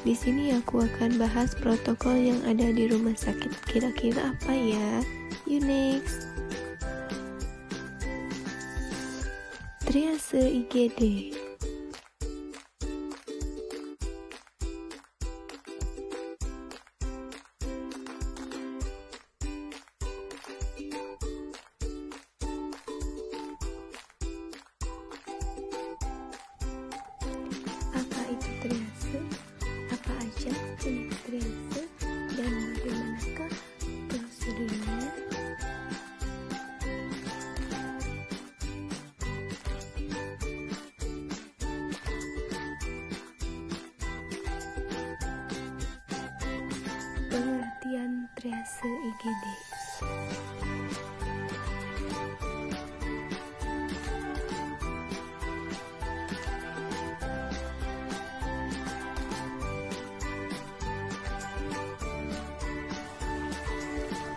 Di sini aku akan bahas protokol yang ada di rumah sakit. Kira-kira apa ya? You next. Triase IGD. Apa itu triase? Apa aja jenis triase dan bagaimanakah prosedurnya? Pengertian triase IGD.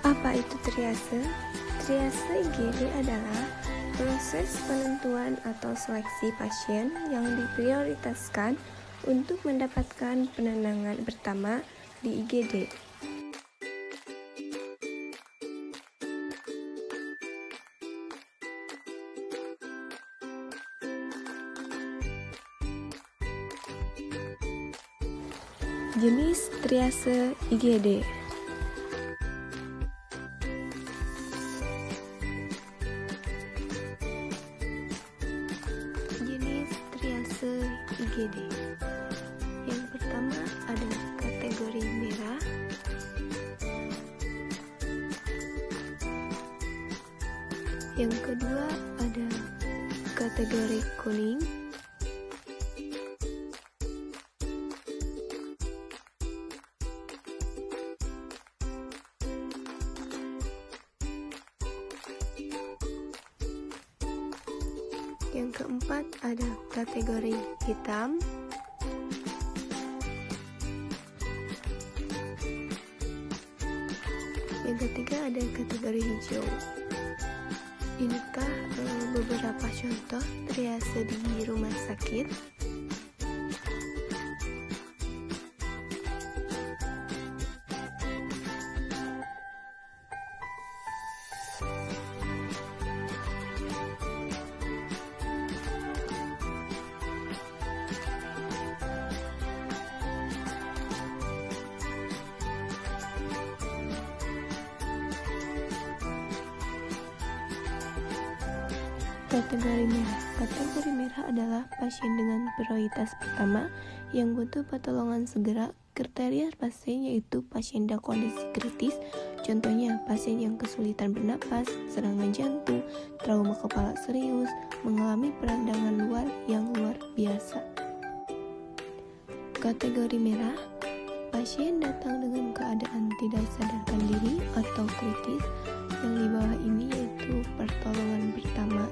Apa itu triase? Triase IGD adalah proses penentuan atau seleksi pasien yang diprioritaskan untuk mendapatkan penanganan pertama di IGD. Jenis triase IGD. Jenis triase IGD. Yang pertama ada kategori merah, yang kedua ada kategori kuning, yang keempat ada kategori hitam, yang ketiga ada kategori hijau. Inikah beberapa contoh triase di rumah sakit? Kategori merah. Kategori merah adalah pasien dengan prioritas pertama yang butuh pertolongan segera. Kriteria pasien yaitu pasien dalam kondisi kritis, contohnya pasien yang kesulitan bernapas, serangan jantung, trauma kepala serius, mengalami peradangan luar yang luar biasa. Kategori merah, pasien datang dengan keadaan tidak sadarkan diri atau kritis. Yang di bawah ini yaitu pertolongan pertama.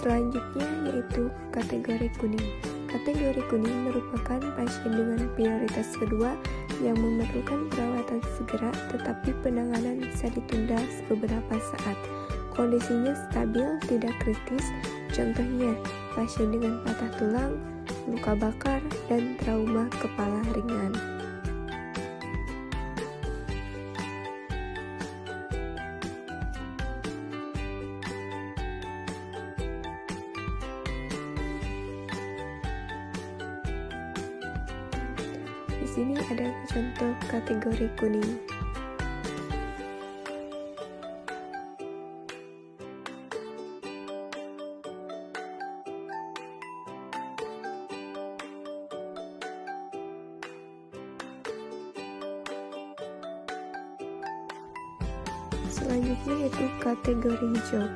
Selanjutnya yaitu kategori kuning. Kategori kuning merupakan pasien dengan prioritas kedua yang memerlukan perawatan segera, tetapi penanganan bisa ditunda beberapa saat. Kondisinya stabil, tidak kritis, contohnya pasien dengan patah tulang, luka bakar, dan trauma kepala ringan. Di sini ada contoh kategori kuning. Selanjutnya yaitu kategori hijau.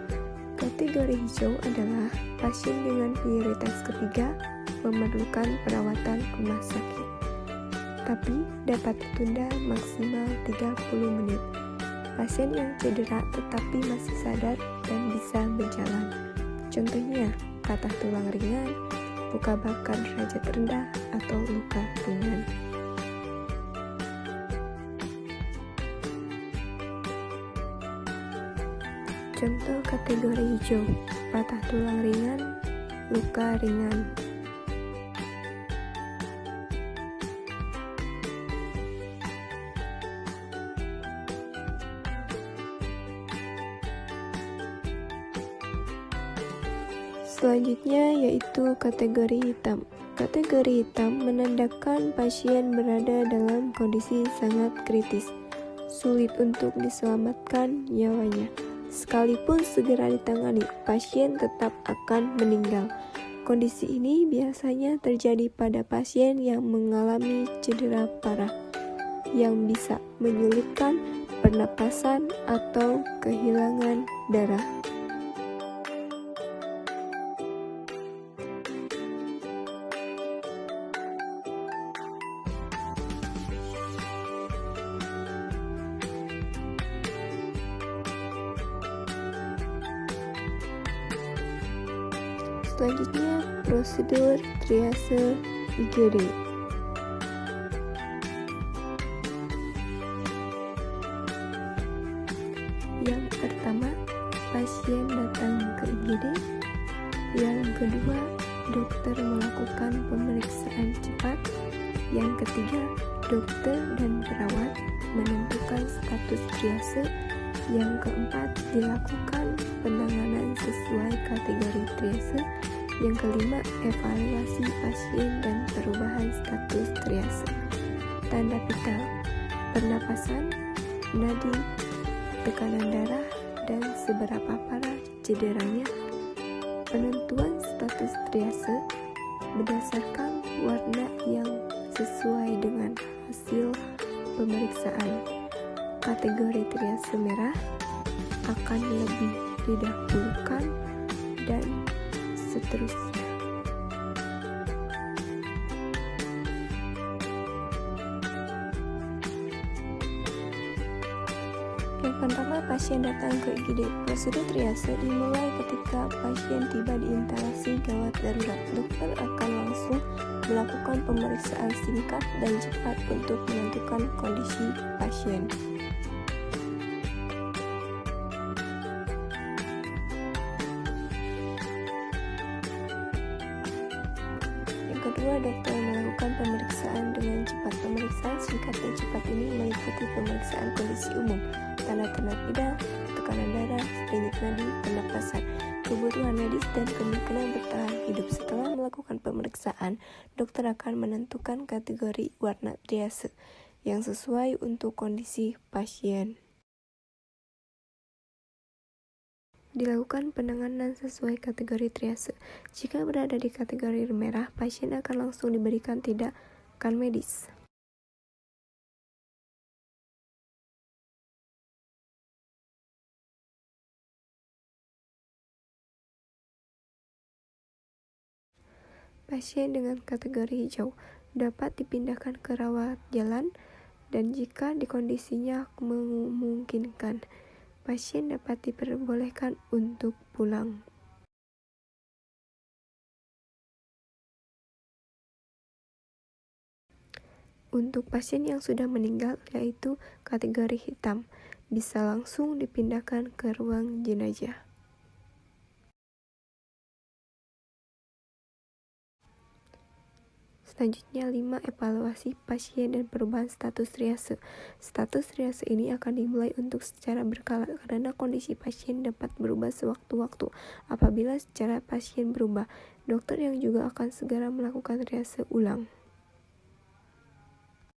Kategori hijau adalah pasien dengan prioritas ketiga memerlukan perawatan rumah sakit, tapi dapat ditunda maksimal 30 menit. Pasien yang cedera tetapi masih sadar dan bisa berjalan. Contohnya, patah tulang ringan, luka bakar derajat rendah, atau luka ringan. Contoh kategori hijau, patah tulang ringan, luka ringan. Selanjutnya yaitu kategori hitam. Kategori hitam menandakan pasien berada dalam kondisi sangat kritis, sulit untuk diselamatkan nyawanya. Sekalipun segera ditangani, pasien tetap akan meninggal. Kondisi ini biasanya terjadi pada pasien yang mengalami cedera parah, yang bisa menyulitkan pernapasan atau kehilangan darah. Selanjutnya, prosedur triase IGD. Yang pertama, pasien datang ke IGD. Yang kedua, dokter melakukan pemeriksaan cepat. Yang ketiga, dokter dan perawat menentukan status triase. Yang keempat, dilakukan penanganan sesuai kategori triase. Yang kelima, evaluasi pasien dan perubahan status triase. Tanda vital, pernapasan, nadi, tekanan darah, dan seberapa parah cederanya. Penentuan status triase berdasarkan warna yang sesuai dengan hasil pemeriksaan. Kategori triase merah akan lebih didahulukan dan seterusnya. Yang pertama, pasien datang ke IGD. Prosedur triase dimulai ketika pasien tiba di instalasi gawat darurat. Dokter akan langsung melakukan pemeriksaan singkat dan cepat untuk menentukan kondisi pasien. Kedua, dokter melakukan pemeriksaan dengan cepat. Pemeriksaan singkat dan cepat ini meliputi pemeriksaan kondisi umum, tanda-tanda vital, tekanan darah, denyut nadi, pernapasan, kebutuhan medis, dan kemungkinan bertahan hidup. Setelah melakukan pemeriksaan, dokter akan menentukan kategori warna triase yang sesuai untuk kondisi pasien. Dilakukan penanganan sesuai kategori triase. Jika berada di kategori merah, pasien akan langsung diberikan tindakan medis. Pasien dengan kategori hijau dapat dipindahkan ke rawat jalan, dan jika kondisinya memungkinkan, pasien dapat diperbolehkan untuk pulang. Untuk pasien yang sudah meninggal, yaitu kategori hitam, bisa langsung dipindahkan ke ruang jenazah. Selanjutnya 5. Evaluasi pasien dan perubahan status triase. Status triase ini akan dimulai untuk secara berkala karena kondisi pasien dapat berubah sewaktu-waktu. Apabila secara pasien berubah, dokter yang juga akan segera melakukan triase ulang.